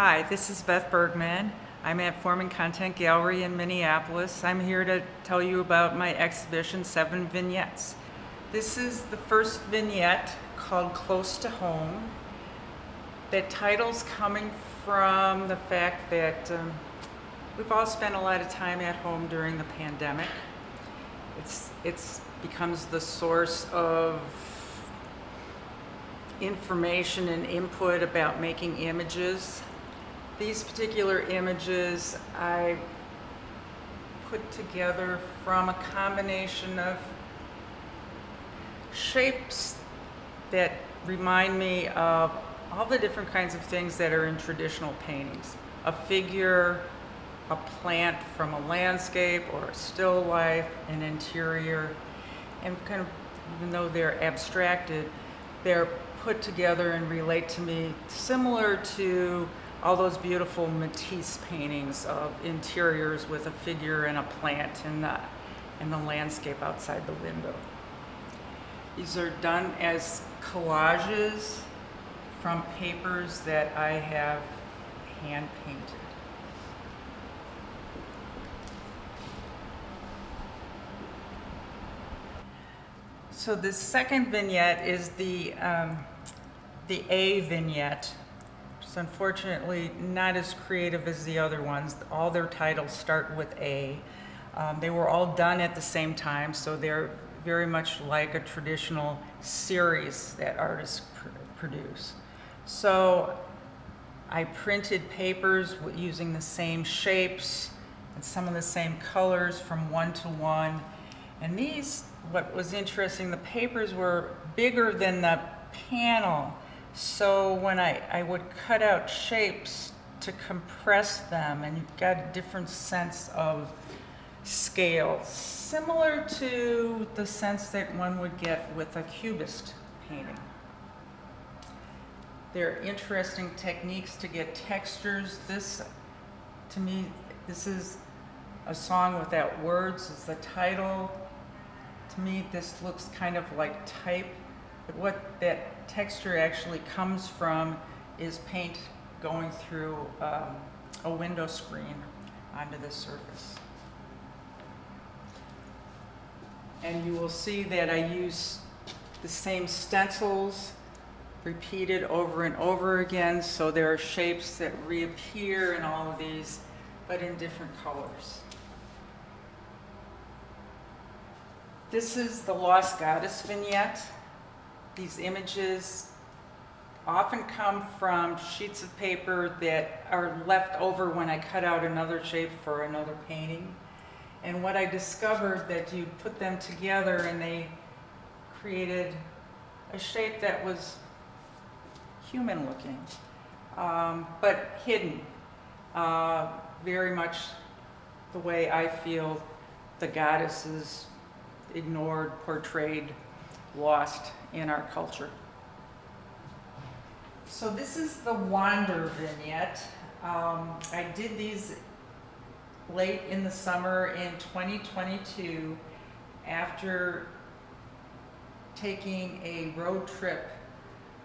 Hi, this is Beth Bergman. I'm at Form and Content Gallery in Minneapolis. I'm here to tell you about my exhibition, 7 Vignettes. This is the first vignette called Close to Home. That title's coming from the fact that we've all spent a lot of time at home during the pandemic. It's becomes the source of information and input about making images. These particular images I put together from a combination of shapes that remind me of all the different kinds of things that are in traditional paintings. A figure, a plant from a landscape or a still life, an interior, and kind of, even though they're abstracted, they're put together and relate to me similar to all those beautiful Matisse paintings of interiors with a figure and a plant and the landscape outside the window. These are done as collages from papers that I have hand painted. So the second vignette is the A vignette. It's unfortunately not as creative as the other ones. All their titles start with A. They were all done at the same time, so they're very much like a traditional series that artists produce. So I printed papers using the same shapes and some of the same colors from one to one. And these, what was interesting, the papers were bigger than the panel. So when I would cut out shapes to compress them, and you've got a different sense of scale, similar to the sense that one would get with a cubist painting. There are interesting techniques to get textures. This, to me, this is a song without words, is the title. To me, this looks kind of like type. But what that texture actually comes from is paint going through a window screen onto the surface. And you will see that I use the same stencils repeated over and over again, so there are shapes that reappear in all of these, but in different colors. This is the Lost Goddess vignette. These images often come from sheets of paper that are left over when I cut out another shape for another painting. And what I discovered, that you put them together and they created a shape that was human looking, but hidden, very much the way I feel the goddess is ignored, portrayed, lost in our culture. So this is the Wander vignette. I did these late in the summer in 2022 after taking a road trip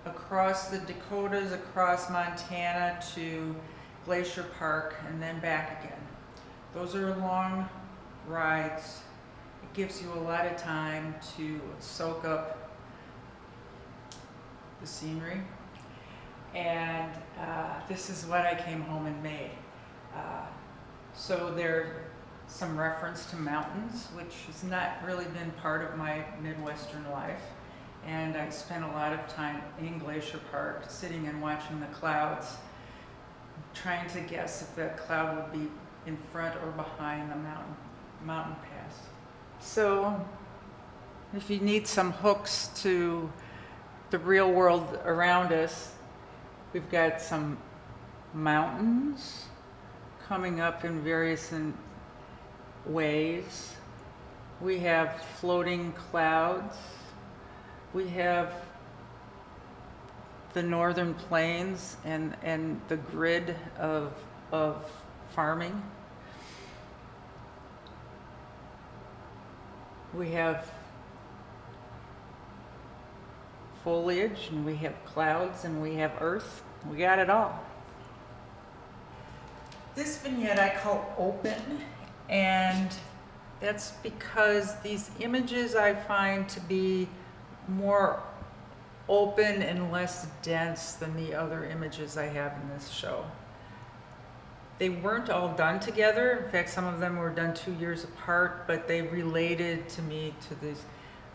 across the Dakotas, across Montana to Glacier Park, and then back again. Those are long rides. It gives you a lot of time to soak up the scenery. And this is what I came home and made. So there's some reference to mountains, which has not really been part of my Midwestern life. And I spent a lot of time in Glacier Park, sitting and watching the clouds, trying to guess if that cloud would be in front or behind the mountain pass. So if you need some hooks to the real world around us, we've got some mountains coming up in various ways. We have floating clouds. We have the northern plains and the grid of farming. We have foliage, and we have clouds, and we have earth. We got it all. This vignette I call Open, and that's because these images I find to be more open and less dense than the other images I have in this show. They weren't all done together. In fact, some of them were done 2 years apart, but they related to me to these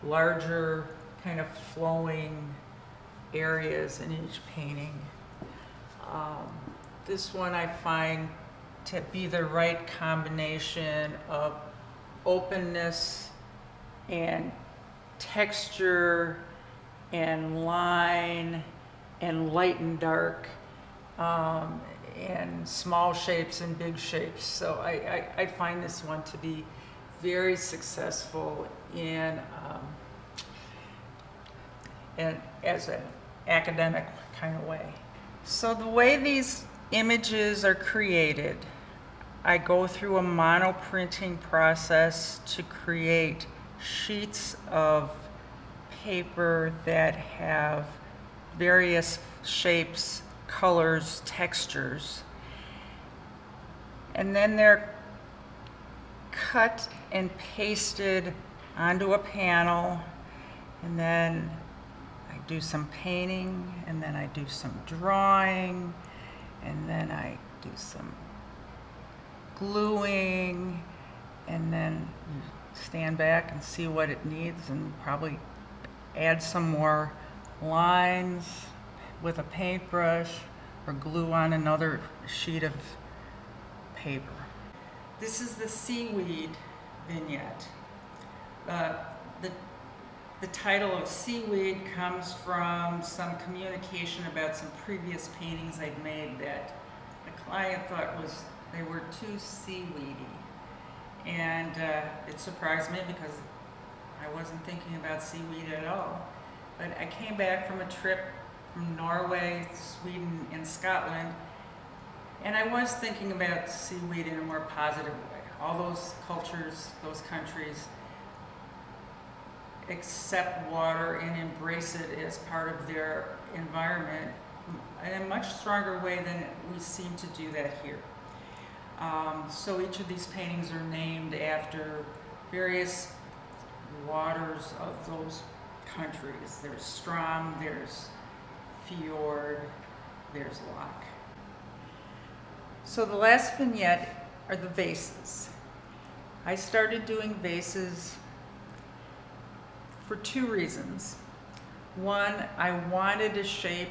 larger kind of flowing areas in each painting. This one I find to be the right combination of openness and texture and line and light and dark, and small shapes and big shapes. So I find this one to be very successful in as an academic kind of way. So the way these images are created, I go through a monoprinting process to create sheets of paper that have various shapes, colors, textures. And then they're cut and pasted onto a panel, and then I do some painting, and then I do some drawing, and then I do some gluing, and then you stand back and see what it needs and probably add some more lines with a paintbrush or glue on another sheet of paper. This is the seaweed vignette. The title of seaweed comes from some communication about some previous paintings I'd made that the client thought they were too seaweedy. And it surprised me because I wasn't thinking about seaweed at all. But I came back from a trip from Norway, Sweden, and Scotland, and I was thinking about seaweed in a more positive way. All those cultures, those countries, accept water and embrace it as part of their environment in a much stronger way than we seem to do that here. So each of these paintings are named after various waters of those countries. There's Strom, there's Fjord, there's Loch. So the last vignette are the vases. I started doing vases for two reasons. One, I wanted a shape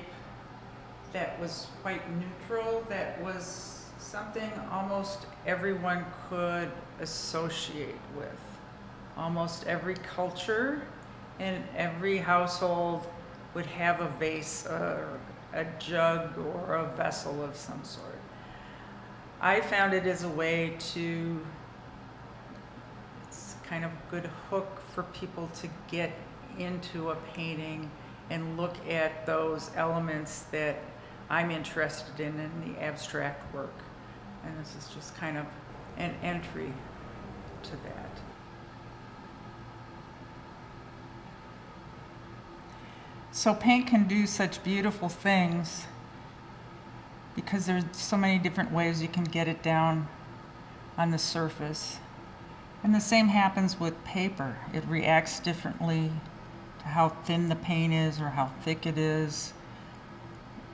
that was quite neutral, that was something almost everyone could associate with. Almost every culture and every household would have a vase, a jug, or a vessel of some sort. I found it as a way to, it's kind of a good hook for people to get into a painting and look at those elements that I'm interested in the abstract work. And this is just kind of an entry to that. So paint can do such beautiful things because there's so many different ways you can get it down on the surface. And the same happens with paper. It reacts differently to how thin the paint is or how thick it is,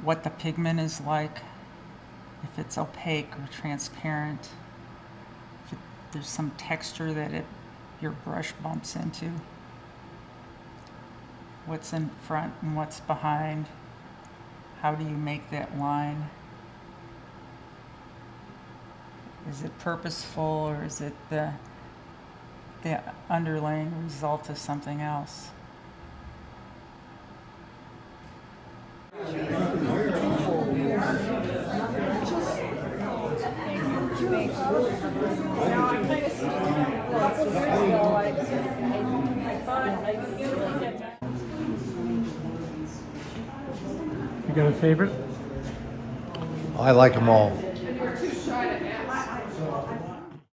what the pigment is like, if it's opaque or transparent, if there's some texture that your brush bumps into, what's in front and what's behind, how do you make that line? Is it purposeful, or is it the underlying result of something else? You got a favorite? I like them all.